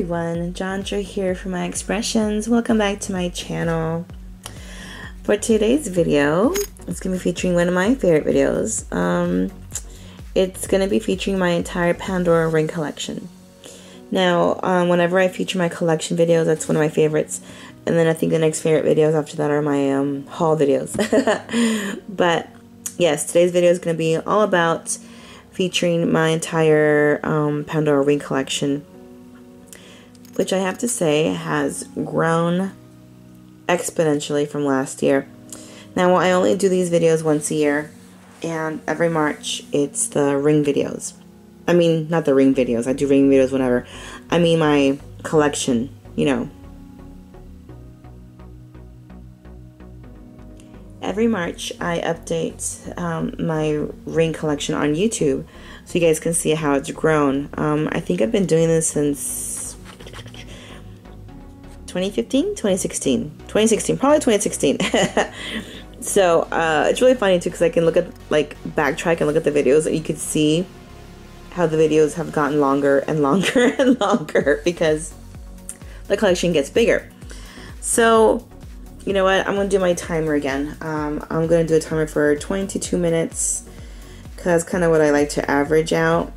everyone, Jandra here from my Xpressions. Welcome back to my channel. For today's video, it's going to be featuring one of my favorite videos. It's going to be featuring my entire Pandora ring collection. Now, whenever I feature my collection videos, that's one of my favorites. And then I think the next favorite videos after that are my haul videos. But yes, today's video is going to be all about featuring my entire Pandora ring collection, which I have to say has grown exponentially from last year. Now, I only do these videos once a year, and every March it's the ring videos. I mean, not the ring videos. I do ring videos whenever. I mean my collection, you know. Every March I update my ring collection on YouTube so you guys can see how it's grown. I think I've been doing this since 2015? 2016. 2016, probably 2016. So it's really funny too because I can look at, like, backtrack and look at the videos and you can see how the videos have gotten longer and longer and longer because the collection gets bigger. So you know what, I'm going to do my timer again. I'm going to do a timer for 22 minutes because that's kind of what I like to average out.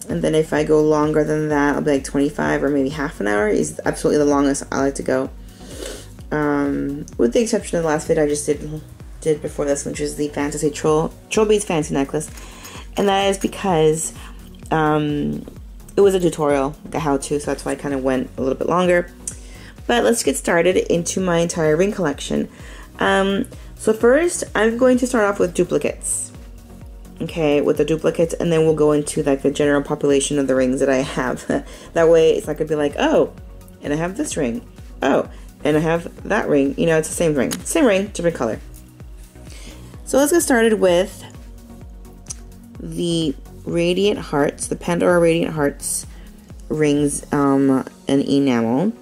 And then if I go longer than that, I'll be like 25 or maybe half an hour is absolutely the longest I like to go. With the exception of the last video I just did before this, which is the Fantasy Troll Beads Fancy Necklace. And that is because it was a tutorial, like a how-to, so that's why I kind of went a little bit longer. But let's get started into my entire ring collection. So first, I'm going to start off with duplicates. Okay, with the duplicates, and then we'll go into like the general population of the rings that I have. That way, it's not gonna be like, oh, and I have this ring. Oh, and I have that ring. You know, it's the same ring, different color. So let's get started with the Radiant Hearts, the Pandora Radiant Hearts rings in enamel.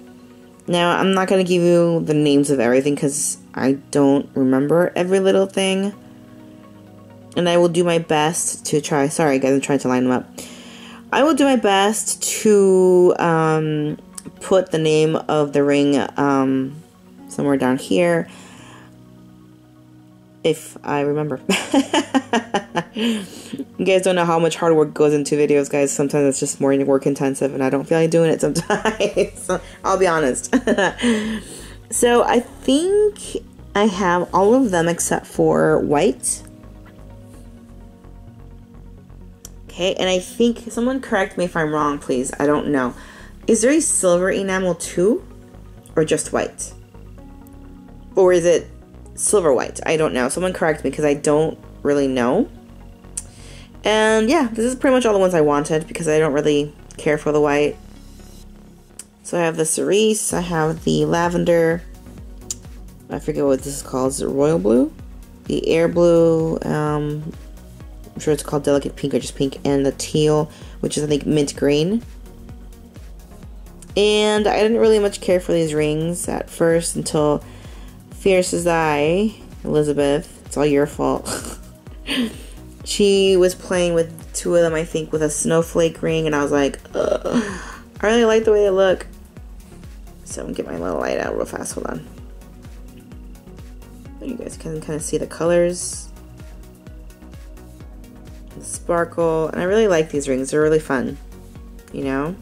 Now, I'm not going to give you the names of everything because I don't remember every little thing. And I will do my best to try. Sorry, guys, I'm trying to line them up. I will do my best to put the name of the ring somewhere down here. If I remember. You guys don't know how much hard work goes into videos, guys. Sometimes it's just more work intensive and I don't feel like doing it sometimes. So, I'll be honest. So I think I have all of them except for white. Okay, and I think, someone correct me if I'm wrong, please. I don't know. Is there a silver enamel too? Or just white? Or is it silver white? I don't know. Someone correct me because I don't really know. And yeah, this is pretty much all the ones I wanted because I don't really care for the white. So I have the cerise, I have the lavender, I forget what this is called, is it royal blue? The air blue, I'm sure it's called delicate pink or just pink, and the teal, which is I think mint green. And I didn't really much care for these rings at first until Fierce as I, Elizabeth, it's all your fault. She was playing with two of them, I think, with a snowflake ring, and I was like, ugh, I really like the way they look. So I'm gonna get my little light out real fast, hold on. So you guys can kind of see the colors, the sparkle, and I really like these rings, they're really fun, you know?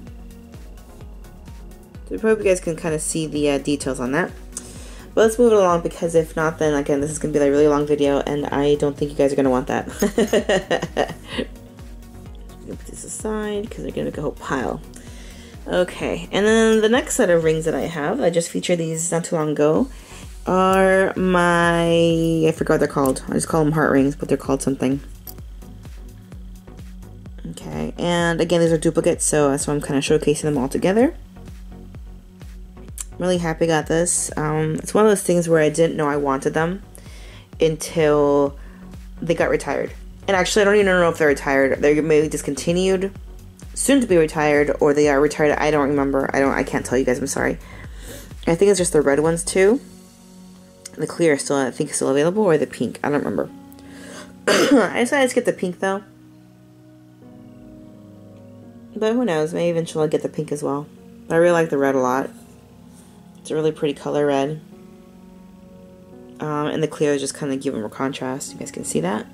So I hope you guys can kind of see the details on that. But let's move it along because if not, then again, this is going to be like a really long video and I don't think you guys are going to want that. I'm going to put this aside because they're going to make a whole pile. Okay, and then the next set of rings that I have, I just featured these not too long ago, are my, I forgot what they're called. I just call them Hart Rings, but they're called something. Okay, and again, these are duplicates, so that's why I'm kind of showcasing them all together. I'm really happy I got this. It's one of those things where I didn't know I wanted them until they got retired. And actually, I don't even know if they're retired. They're maybe discontinued, soon to be retired, or they are retired. I don't remember. I can't tell you guys. I'm sorry. I think it's just the red ones too. The clear is still, I think, still available, or the pink. I don't remember. I decided to get the pink though. But who knows? Maybe eventually I'll get the pink as well. I really like the red a lot. It's a really pretty color, red. And the clear just kind of give it more contrast. You guys can see that.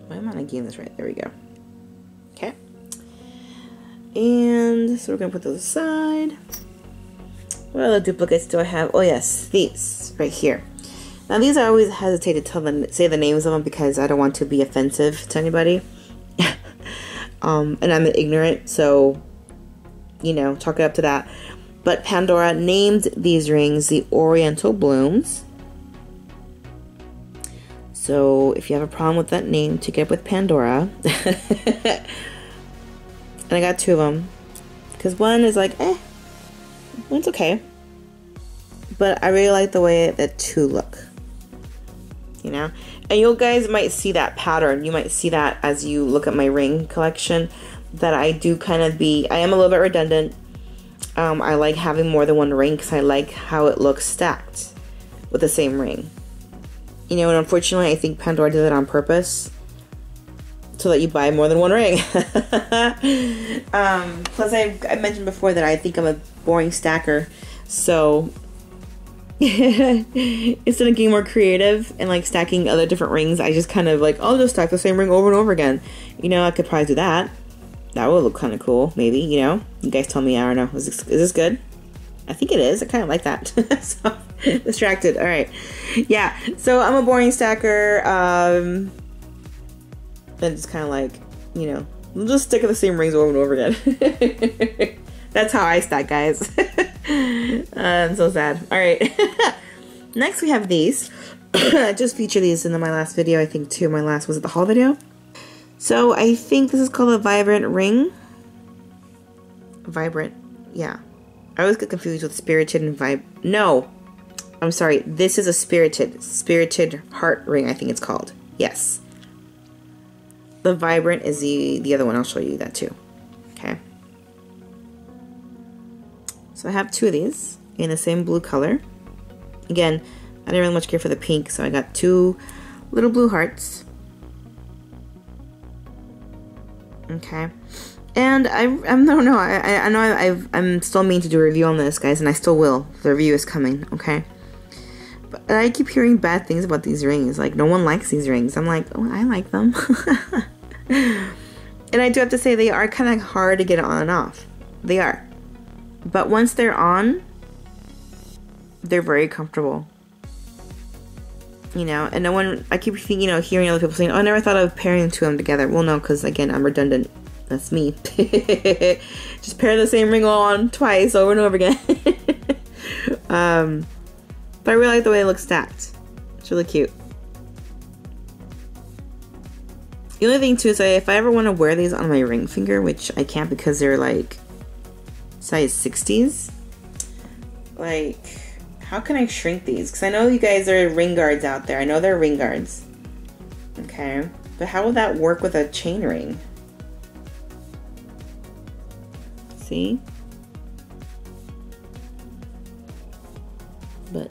Why am I not getting this right? There we go. Okay. And so we're going to put those aside. What other duplicates do I have? Oh yes, these right here. Now these I always hesitate to say the names of them because I don't want to be offensive to anybody. And I'm ignorant, so, you know, chalk it up to that. But Pandora named these rings the Oriental Blooms. So if you have a problem with that name, take it up with Pandora. And I got two of them. Because one is like, one's okay. But I really like the way that two look. You know? And you guys might see that pattern. You might see that as you look at my ring collection. That I do kind of I am a little bit redundant. I like having more than one ring because I like how it looks stacked with the same ring. You know, and unfortunately I think Pandora did it on purpose so that you buy more than one ring. Plus I mentioned before that I think I'm a boring stacker, so instead of getting more creative and like stacking other different rings, I just kind of like, I'll just stack the same ring over and over again. You know, I could probably do that. That would look kind of cool, maybe, you know? You guys tell me, I don't know. Is this good? I think it is. I kind of like that. So, distracted. All right. Yeah, so I'm a boring stacker. Then just kind of like, you know, we'll just stick with the same rings over and over again. That's how I stack, guys. I'm so sad. All right. Next, we have these. I just featured these in my last video, I think, too. My last, was it the haul video? So I think this is called a vibrant ring. Vibrant, yeah. I always get confused with spirited and no, I'm sorry. This is a spirited heart ring, I think it's called. Yes. The vibrant is the other one. I'll show you that too. Okay. So I have two of these in the same blue color. Again, I didn't really much care for the pink, so I got two little blue hearts. Okay, and I don't know. I know I'm still meaning to do a review on this, guys, and I still will. The review is coming. Okay, but I keep hearing bad things about these rings. Like, no one likes these rings. I'm like, oh, I like them. And I do have to say they are kind of hard to get on and off. They are, but once they're on, they're very comfortable. You know, and no one, I keep thinking, you know, hearing other people saying, oh, I never thought of pairing the two of them together. Well, no, because again, I'm redundant. That's me. Just pair the same ring on twice over and over again. But I really like the way it looks stacked. It's really cute. The only thing too is if I ever want to wear these on my ring finger, which I can't because they're like size 60s, like, how can I shrink these? Because I know you guys are ring guards out there. I know they're ring guards. Okay. But how will that work with a chain ring? See? But,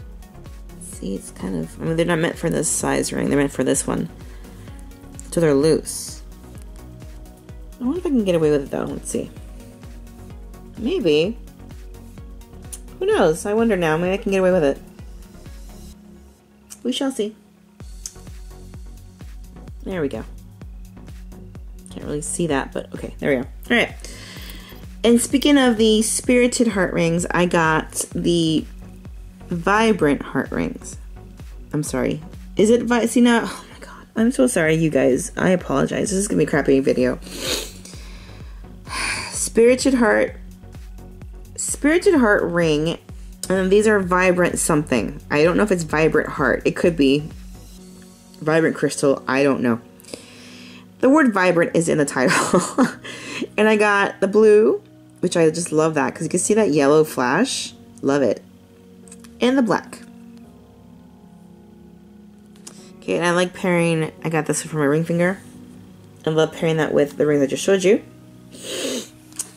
see, it's kind of... I mean, they're not meant for this size ring. They're meant for this one. So they're loose. I wonder if I can get away with it, though. Let's see. Maybe. Who knows? I wonder now. Maybe I can get away with it. We shall see. There we go. Can't really see that, but okay. There we go. Alright. And speaking of the spirited heart rings, I got the vibrant heart rings. I'm sorry. Is it see now? Oh my god. I'm so sorry, you guys. I apologize. This is gonna be a crappy video. Spirited heart ring, and these are vibrant something. I don't know if it's vibrant heart. It could be vibrant crystal. I don't know. The word vibrant is in the title. And I got the blue, which I just love that because you can see that yellow flash. Love it. And the black. Okay, and I like pairing, I got this for my ring finger. I love pairing that with the ring I just showed you.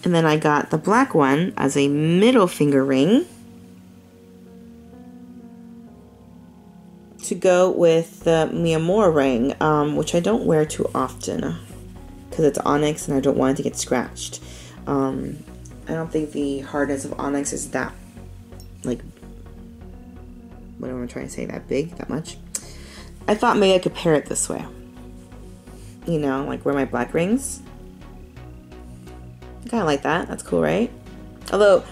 And then I got the black one as a middle finger ring to go with the Mi Amor ring, which I don't wear too often. because it's onyx and I don't want it to get scratched. I don't think the hardness of onyx is that, like, what am I trying to say, that big, that much. I thought maybe I could pair it this way. You know, like wear my black rings. I kind of like that. That's cool, right? Although,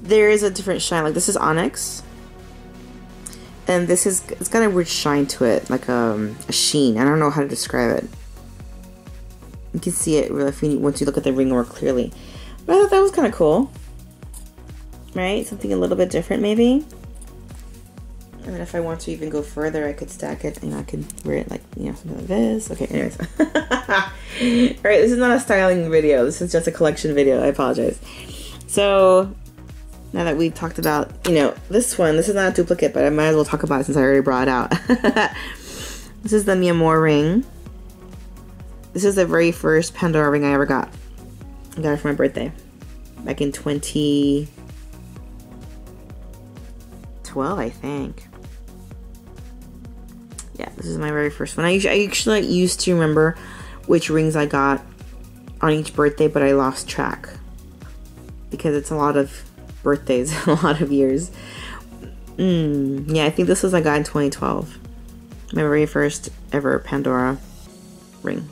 there is a different shine. Like, this is onyx. And this is, it's got a weird shine to it. Like a sheen. I don't know how to describe it. You can see it really if you, once you look at the ring more clearly. But I thought that was kind of cool. Right? Something a little bit different, maybe. And then if I want to even go further, I could stack it and I could wear it like, you know, something like this. Okay, anyways. Alright, this is not a styling video. This is just a collection video. I apologize. So, now that we've talked about, you know, this one, this is not a duplicate, but I might as well talk about it since I already brought it out. This is the Mi Amor ring. This is the very first Pandora ring I ever got. I got it for my birthday. Back in 2012, I think. Yeah, this is my very first one. I actually used to remember which rings I got on each birthday, but I lost track. Because it's a lot of birthdays, a lot of years. Yeah, I think this was I got in 2012. My very first ever Pandora ring.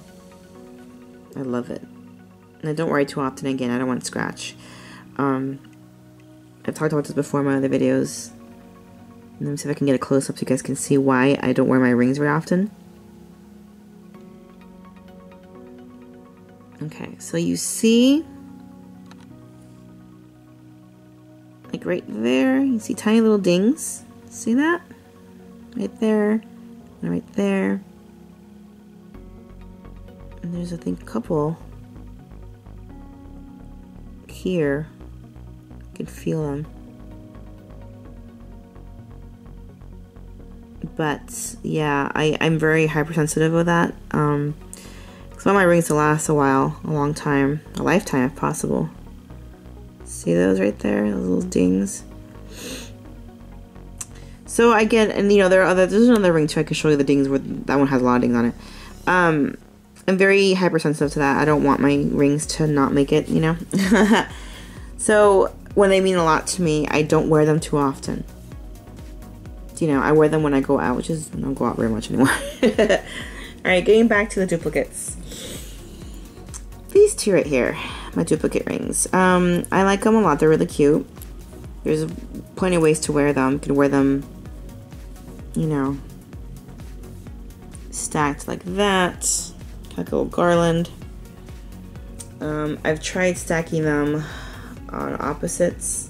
I love it. And I don't wear it too often again. I don't want to scratch. I've talked about this before in my other videos. Let me see if I can get a close-up so you guys can see why I don't wear my rings very often. Okay, so you see, like right there, you see tiny little dings. See that? Right there, and right there. And there's, I think, a couple here. I can feel them. But yeah, I'm very hypersensitive with that. Because I want my rings to last a while, a long time, a lifetime if possible. See those right there, those little dings. So I get, and you know, there's another ring too. I can show you the dings where that one has a lot of dings on it. I'm very hypersensitive to that. I don't want my rings to not make it, you know. So when they mean a lot to me, I don't wear them too often. You know, I wear them when I go out, which is, I don't go out very much anymore. Alright, getting back to the duplicates. These two right here, my duplicate rings. I like them a lot, they're really cute. There's plenty of ways to wear them. You can wear them, you know, stacked like that, like a little garland. I've tried stacking them on opposites,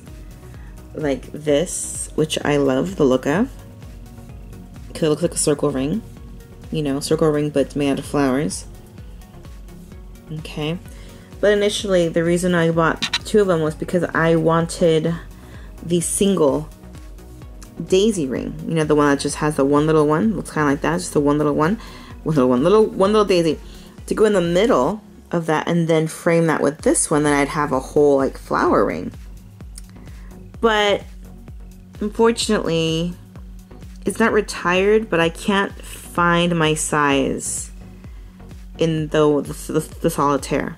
like this, which I love the look of. Because it looks like a circle ring. You know, circle ring but made out of flowers. Okay. But initially, the reason I bought two of them was because I wanted the single daisy ring. You know, the one that just has the one little one. Looks kind of like that. Just the one little one. One little daisy. To go in the middle of that and then frame that with this one, then I'd have a whole, like, flower ring. But unfortunately, it's not retired, but I can't find my size in the solitaire.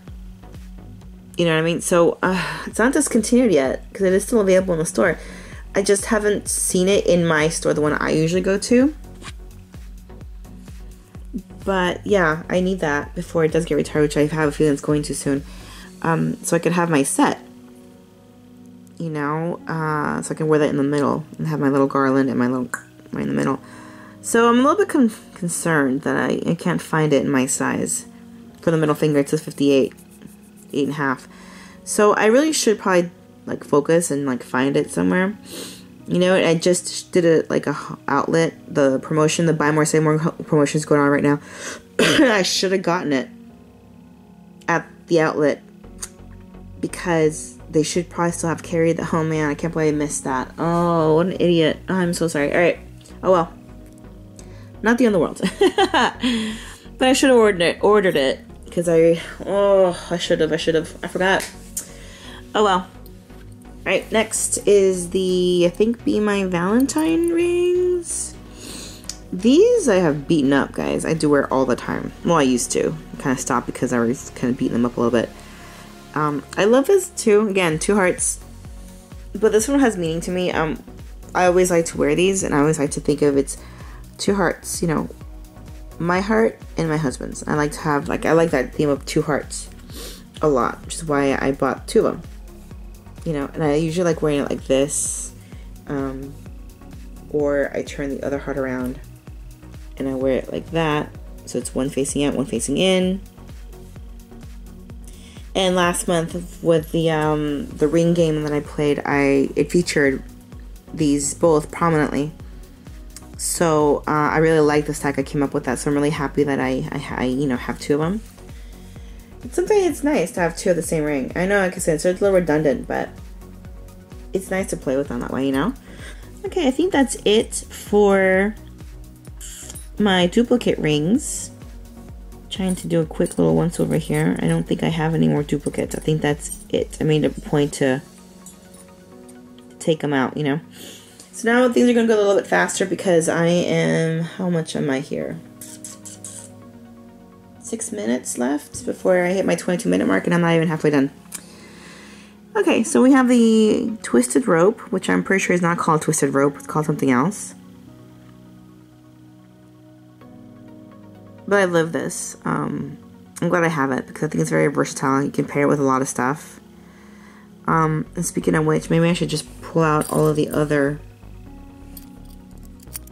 You know what I mean? So it's not discontinued yet because it is still available in the store. I just haven't seen it in my store, the one I usually go to. But yeah, I need that before it does get retired, which I have a feeling it's going to soon. So I could have my set. You know, so I can wear that in the middle and have my little garland and my little right in the middle. So I'm a little bit concerned that I can't find it in my size. For the middle finger, it says 58, 8.5. So I really should probably like focus and like find it somewhere. You know, I just did a outlet, the promotion, the buy more save more promotion is going on right now. I should have gotten it at the outlet because they should probably still have carried the. Oh man, I can't believe I missed that. Oh, what an idiot. Oh, I'm so sorry. Alright. Oh well. Not the end of the world. But I should have ordered it. Because I should have. I forgot. Oh well. Alright, next is the, I think, Be My Valentine rings. These I have beaten up, guys. I do wear all the time. Well, I used to. I kind of stopped because I was kind of beating them up a little bit. I love this too. Again, 2 hearts. But this one has meaning to me. I always like to wear these, and I always like to think of it's 2 hearts, you know, my heart and my husband's. I like to have, like, I like that theme of 2 hearts a lot, which is why I bought 2 of them. You know, and I usually like wearing it like this, or I turn the other heart around and I wear it like that, so it's one facing out, one facing in. And last month with the ring game that I played, it featured these both prominently. So I really like the stack I came up with that. So I'm really happy that I you know, have 2 of them. Sometimes it's nice to have 2 of the same ring. I know, like I said, so it's a little redundant, but it's nice to play with them that way, you know. Okay, I think that's it for my duplicate rings. Trying to do a quick little once over here. I don't think I have any more duplicates. I think that's it. I made a point to take them out, you know. So now things are going to go a little bit faster because I am, how much am I here? 6 minutes left before I hit my 22-minute mark, and I'm not even halfway done. Okay, so we have the twisted rope, which I'm pretty sure is not called twisted rope. It's called something else. But I love this. I'm glad I have it because I think it's very versatile. You can pair it with a lot of stuff. And speaking of which, maybe I should just pull out all of the other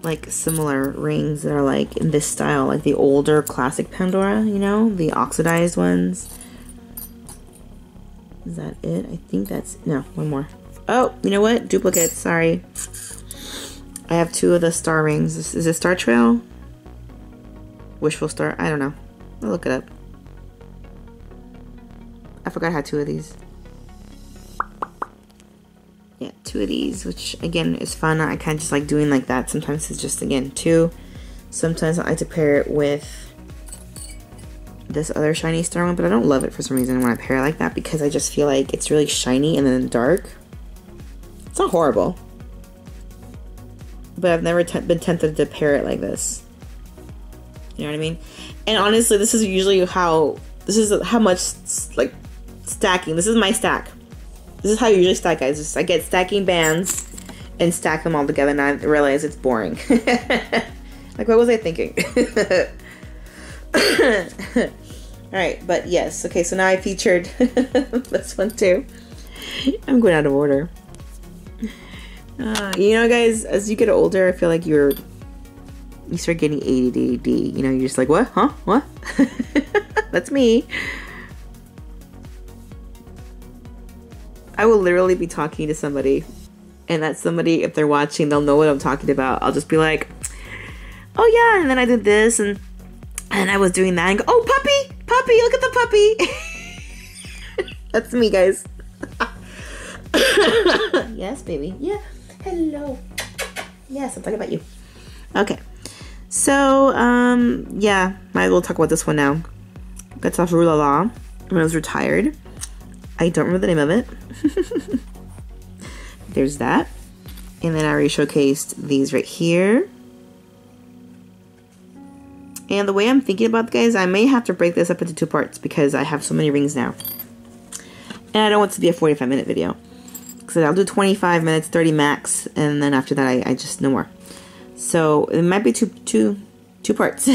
like similar rings that are like in this style, like the older classic Pandora, you know, the oxidized ones. Is that it? I think that's, no, one more. Oh, you know what? Duplicates, sorry. I have 2 of the star rings. Is it Star Trail? Wishful Star? I don't know. I'll look it up. I forgot I had 2 of these. Yeah, 2 of these, which again is fun. I kind of just like doing like that. Sometimes it's just, again, 2. Sometimes I like to pair it with this other shiny star one, but I don't love it for some reason when I pair it like that because I just feel like it's really shiny and then dark. It's not horrible, but I've never been tempted to pair it like this. You know what I mean? And honestly, this is usually how much like stacking. This is my stack. This is how I usually stack, guys. Just, I get stacking bands and stack them all together, and I realize it's boring. Like, what was I thinking? Alright, but yes. Okay, so now I featured this one too. I'm going out of order. You know, guys, as you get older, I feel like you start getting ADD. You know, you're just like, what? Huh? What? That's me. I will literally be talking to somebody, and that somebody, if they're watching, they'll know what I'm talking about. I'll just be like, oh yeah, and then I did this, and I was doing that, and go, oh, puppy, look at the puppy. That's me, guys. Yes, baby. Yeah. Hello. Yes, I'm talking about you. Okay. So, yeah, might as well talk about this one now. That's off Rue La La when I was retired. I don't remember the name of it. There's that. And then I already showcased these right here. And the way I'm thinking about, guys, I may have to break this up into 2 parts because I have so many rings now. And I don't want it to be a 45-minute video. So I'll do 25 minutes, 30 max, and then after that I just no more. So it might be two parts.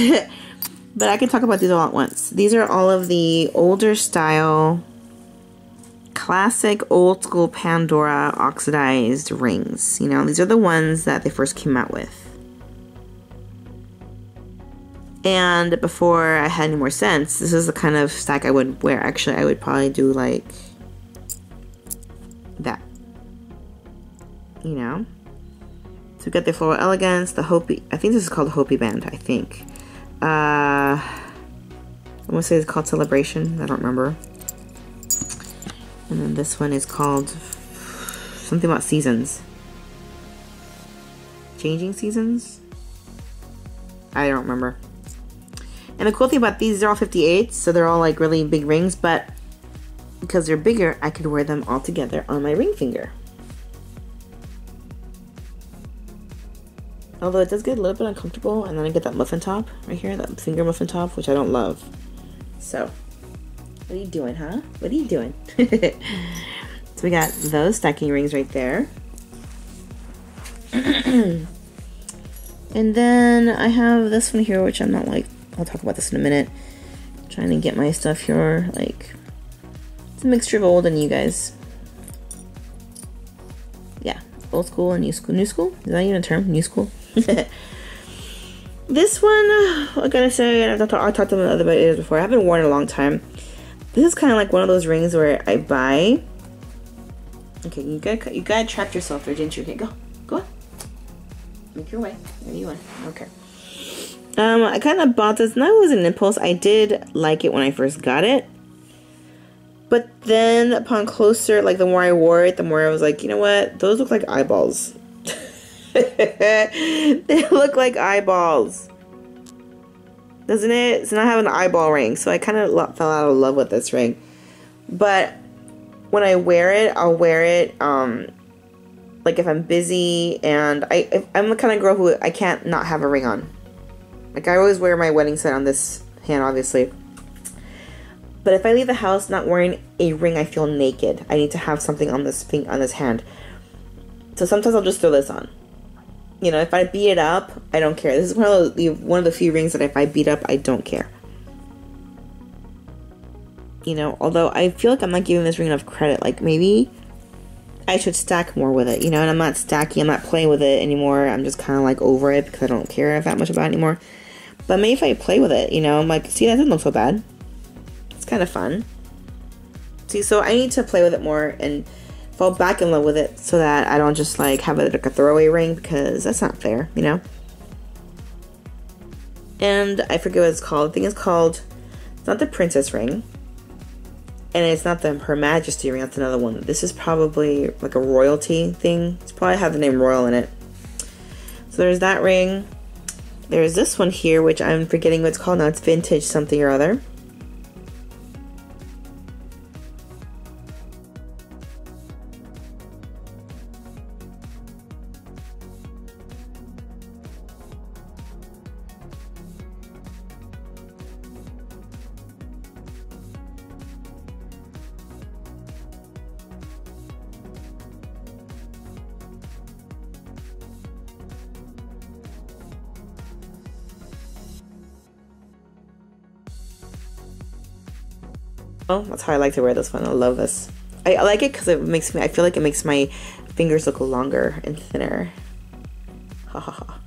But I can talk about these all at once. These are all of the older style, classic old school Pandora oxidized rings. You know, these are the ones that they first came out with. And before I had any more sense, this is the kind of stack I would wear. Actually, I would probably do like that. You know? So we've got the Floral Elegance, the Hopi, I think this is called the Hopi Band, I think. I want to say it's called Celebration, I don't remember. And then this one is called something about seasons. Changing Seasons? I don't remember. And the cool thing about these, they're all 58s, so they're all like really big rings, but because they're bigger, I could wear them all together on my ring finger. Although it does get a little bit uncomfortable, and then I get that muffin top right here, that finger muffin top, which I don't love. So, what are you doing, huh? What are you doing? So we got those stacking rings right there. And then I have this one here, which I'm not like, I'll talk about this in a minute. I'm trying to get my stuff here, like, it's a mixture of old and new, guys. Yeah, old school and new school. New school? Is that even a term? New school? This one, I gotta say, I talked about other videos before. I haven't worn it in a long time. This is kind of like one of those rings where I buy. Okay, you gotta trap yourself there, didn't you? Okay, go on. Make your way. There you are. Okay. I kind of bought this, and that was an impulse. I did like it when I first got it. But then, upon closer, like the more I wore it, the more I was like, you know what? Those look like eyeballs. They look like eyeballs. Doesn't it? So now I have an eyeball ring. So I kind of fell out of love with this ring. But when I wear it, I'll wear it, like if I'm busy, and I'm the kind of girl who I can't not have a ring on. Like I always wear my wedding set on this hand, obviously. But if I leave the house not wearing a ring, I feel naked. I need to have something on this hand. So sometimes I'll just throw this on. You know, if I beat it up, I don't care. This is one of the few rings that if I beat up, I don't care. You know, although I feel like I'm not giving this ring enough credit. Like maybe I should stack more with it, you know, and I'm not stacking, I'm not playing with it anymore. I'm just kind of like over it because I don't care that much about it anymore. But maybe if I play with it, you know, I'm like, see, that doesn't look so bad. It's kind of fun. See, so I need to play with it more and fall back in love with it so that I don't just like have it like a throwaway ring, because that's not fair, you know. And I forget what it's called. The thing is called, it's not the princess ring, and it's not the Her Majesty ring. That's another one. This is probably like a royalty thing. It's probably have the name royal in it. So there's that ring. There's this one here, which I'm forgetting what it's called now. It's vintage something or other. Oh, that's how I like to wear this one. I love this. I like it because it makes me, I feel like it makes my fingers look longer and thinner. Ha ha ha.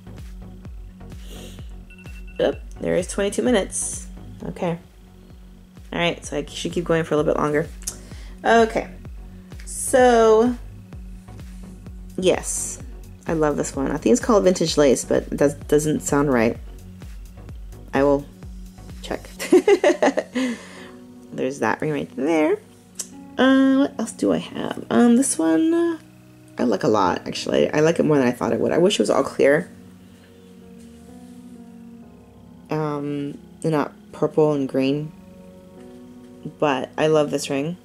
Yep, there is 22 minutes. Okay. Alright, so I should keep going for a little bit longer. Okay. So, yes. I love this one. I think it's called Vintage Lace, but it doesn't sound right. I will check. There's that ring right there. What else do I have? This one, I like a lot, actually. I like it more than I thought it would. I wish it was all clear. And not purple and green. But I love this ring.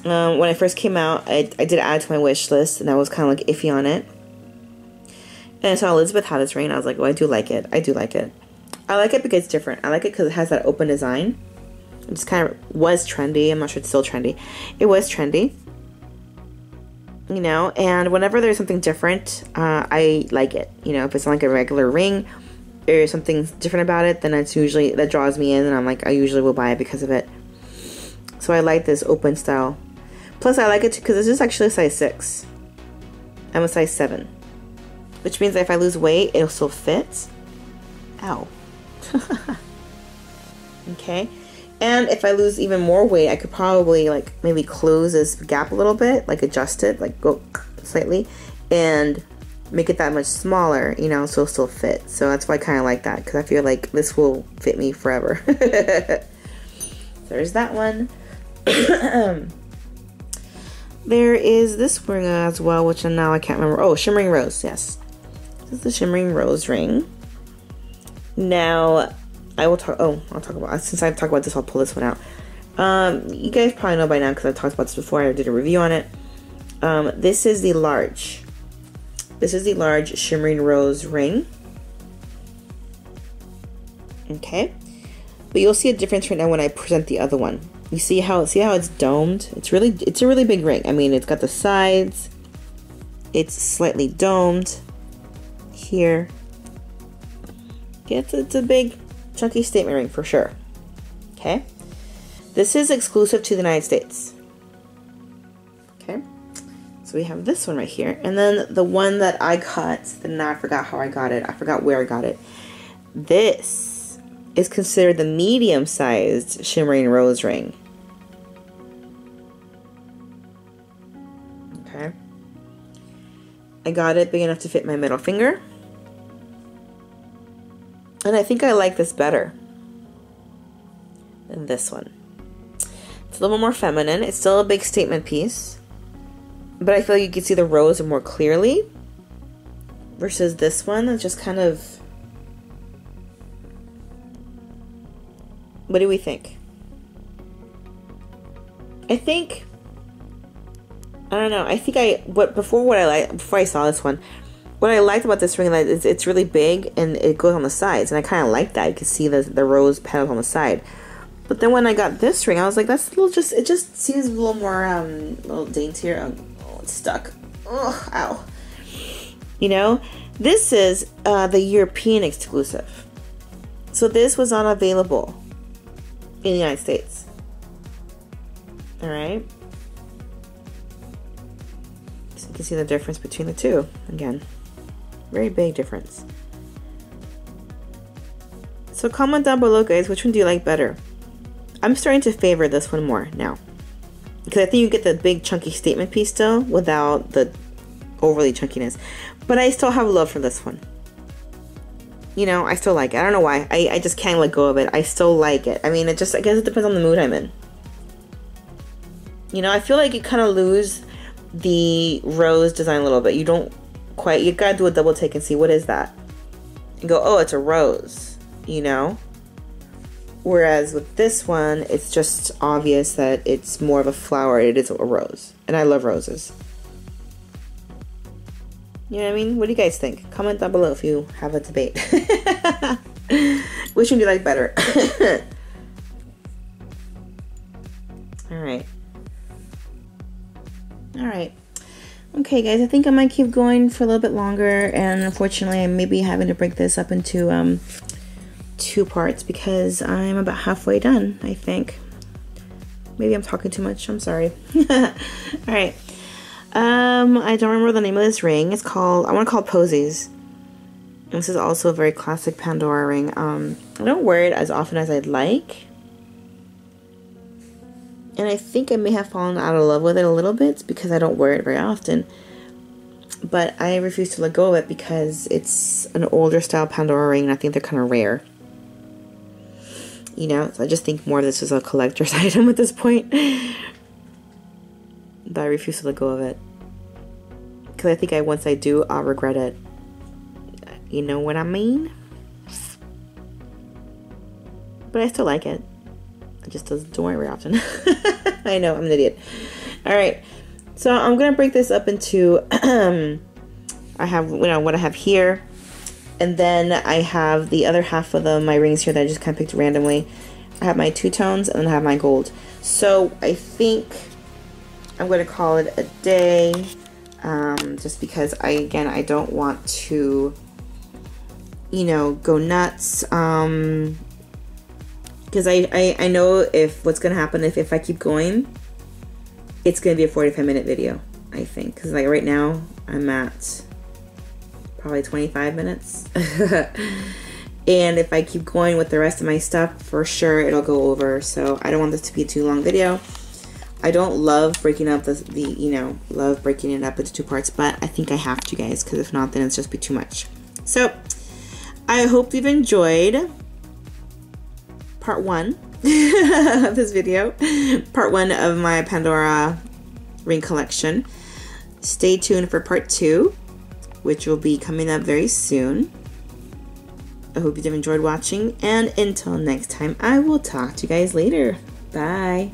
When I first came out, I did add it to my wish list, and I was kind of like iffy on it. And I saw Elizabeth had this ring, and I was like, well, I do like it. I do like it. I like it because it's different. I like it because it has that open design. It just kind of was trendy. I'm not sure it's still trendy. It was trendy. You know, and whenever there's something different, I like it. You know, if it's not like a regular ring, or something different about it, then it's usually, that draws me in, and I'm like, I usually will buy it because of it. So I like this open style. Plus I like it because this is actually a size 6. I'm a size 7. Which means that if I lose weight, it'll still fit. Ow. Okay. And if I lose even more weight, I could probably like maybe close this gap a little bit, like adjust it, like go slightly, and make it that much smaller, you know, so it'll still fit. So that's why I kind of like that, because I feel like this will fit me forever. There's that one. There is this ring as well, which now I can't remember. Oh, Shimmering Rose, yes. This is the Shimmering Rose ring. Now, I'll talk about, since I've talked about this, I'll pull this one out. You guys probably know by now because I've talked about this before. I did a review on it. This is the large. This is the large Shimmering Rose ring. Okay. But you'll see a difference right now when I present the other one. You see how it's domed? It's a really big ring. I mean, it's got the sides. It's slightly domed here. Yeah, it's a big chunky statement ring for sure. Okay. This is exclusive to the United States. Okay. So we have this one right here. And then the one that I got, and now I forgot how I got it. I forgot where I got it. This is considered the medium-sized Shimmering Rose ring. Okay. I got it big enough to fit my middle finger. And I think I like this better than this one. It's a little more feminine. It's still a big statement piece. But I feel like you can see the rose more clearly. Versus this one. It's just kind of... What do we think? I think... I don't know. I think before I saw this one, what I liked about this ring is it's really big and it goes on the sides, and I kind of like that. You can see the rose petals on the side. But then when I got this ring, I was like, that's a little it just seems a little more a little daintier. Oh, it's stuck. Oh, ow. You know, this is the European exclusive. So this was not available in the United States. All right. You can see the difference between the two. Again, very big difference. So comment down below, guys, which one do you like better? I'm starting to favor this one more now, because I think you get the big chunky statement piece still without the overly chunkiness. But I still have love for this one. You know, I still like it. I don't know why. I just can't let go of it. I still like it. I mean, I guess it depends on the mood I'm in. You know, I feel like you kind of lose the rose design a little bit. You gotta do a double take and see what is that, and go, oh, it's a rose, you know. Whereas with this one, it's just obvious that it's more of a flower. It is a rose, and I love roses. You know what I mean? What do you guys think? Comment down below if you have a debate. Which one do you like better? Alright. Alright. Okay, guys, I think I might keep going for a little bit longer, and unfortunately I may be having to break this up into 2 parts because I'm about halfway done, I think. Maybe I'm talking too much. I'm sorry. Alright. I don't remember the name of this ring. It's called, I want to call it Posies. This is also a very classic Pandora ring. I don't wear it as often as I'd like. And I think I may have fallen out of love with it a little bit because I don't wear it very often. But I refuse to let go of it because it's an older style Pandora ring, and I think they're kind of rare. You know, so I just think more of this is a collector's item at this point. But I refuse to let go of it. Because I think once I do, I'll regret it. You know what I mean? But I still like it. It just don't wear it very often. I know, I'm an idiot. Alright. So I'm going to break this up into... I have, what I have here. And then I have the other half of my rings here that I just kind of picked randomly. I have my 2 tones and then I have my gold. So I think I'm going to call it a day. Just because I don't want to, you know, go nuts. Because I know what's going to happen if I keep going. It's going to be a 45-minute video, I think. Because like right now, I'm at probably 25 minutes. And if I keep going with the rest of my stuff, for sure it'll go over. So I don't want this to be a too long video. I don't love breaking up love breaking it up into 2 parts, but I think I have to, guys, because if not, then it's just be too much. So I hope you've enjoyed part 1 of this video, part 1 of my Pandora ring collection. Stay tuned for part 2, which will be coming up very soon. I hope you've enjoyed watching, and until next time, I will talk to you guys later. Bye.